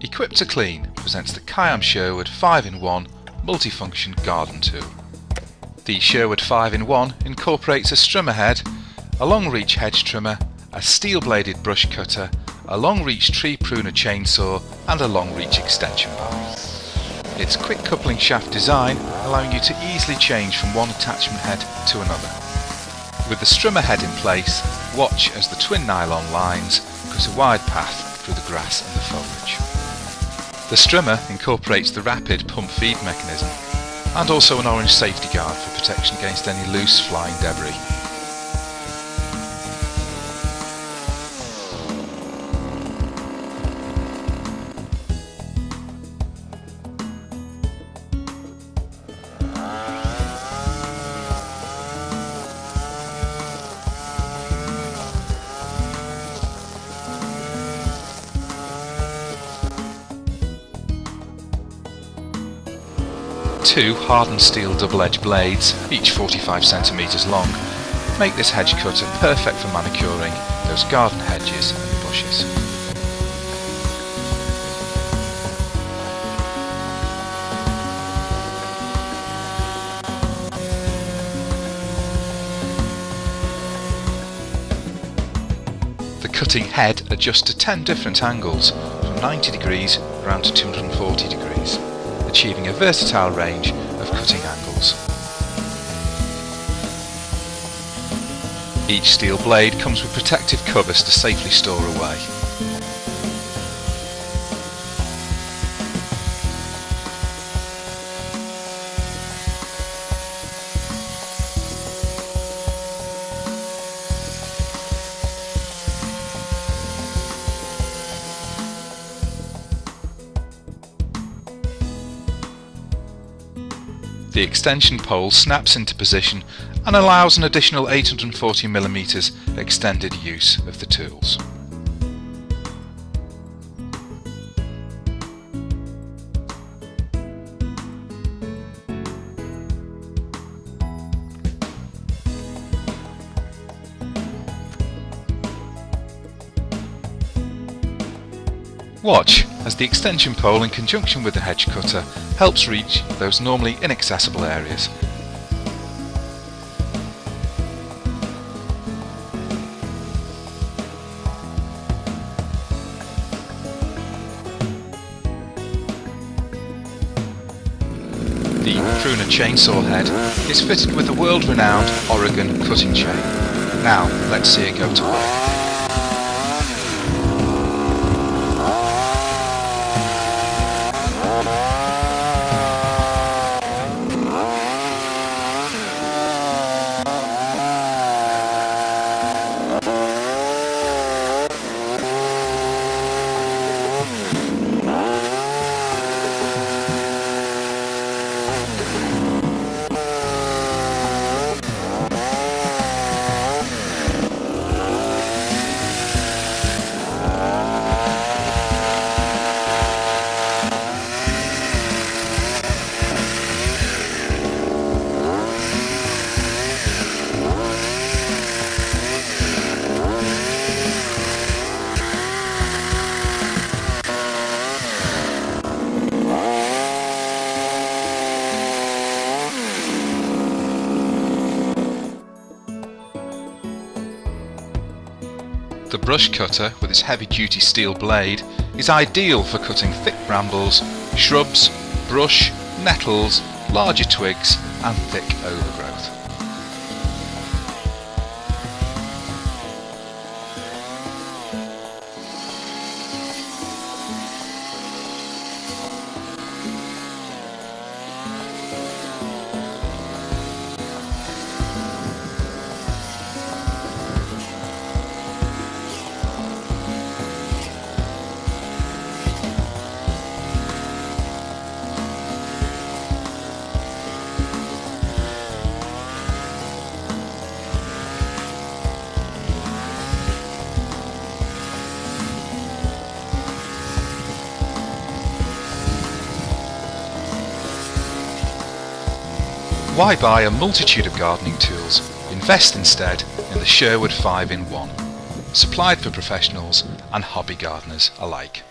Equipped to Clean presents the Kiam Sherwood 5-in-1 multifunction garden tool. The Sherwood 5-in-1 incorporates a strimmer head, a long-reach hedge trimmer, a steel-bladed brush cutter, a long-reach tree pruner chainsaw and a long-reach extension bar. Its quick coupling shaft design allowing you to easily change from one attachment head to another. With the strimmer head in place, watch as the twin nylon lines cut a wide path through the grass and the foliage. The strimmer incorporates the rapid pump feed mechanism and also an orange safety guard for protection against any loose flying debris. Two hardened steel double-edged blades, each 45 cm long, make this hedge cutter perfect for manicuring those garden hedges and bushes. The cutting head adjusts to 10 different angles, from 90 degrees around to 240 degrees. Achieving a versatile range of cutting angles. Each steel blade comes with protective covers to safely store away. The extension pole snaps into position and allows an additional 840mm extended use of the tools. Watch as the extension pole in conjunction with the hedge cutter helps reach those normally inaccessible areas. The pruner chainsaw head is fitted with the world-renowned Oregon cutting chain. Now let's see it go to work. The brush cutter, with its heavy-duty steel blade, is ideal for cutting thick brambles, shrubs, brush, nettles, larger twigs and thick overgrowth. Why buy a multitude of gardening tools? Invest instead in the Sherwood 5-in-1, supplied for professionals and hobby gardeners alike.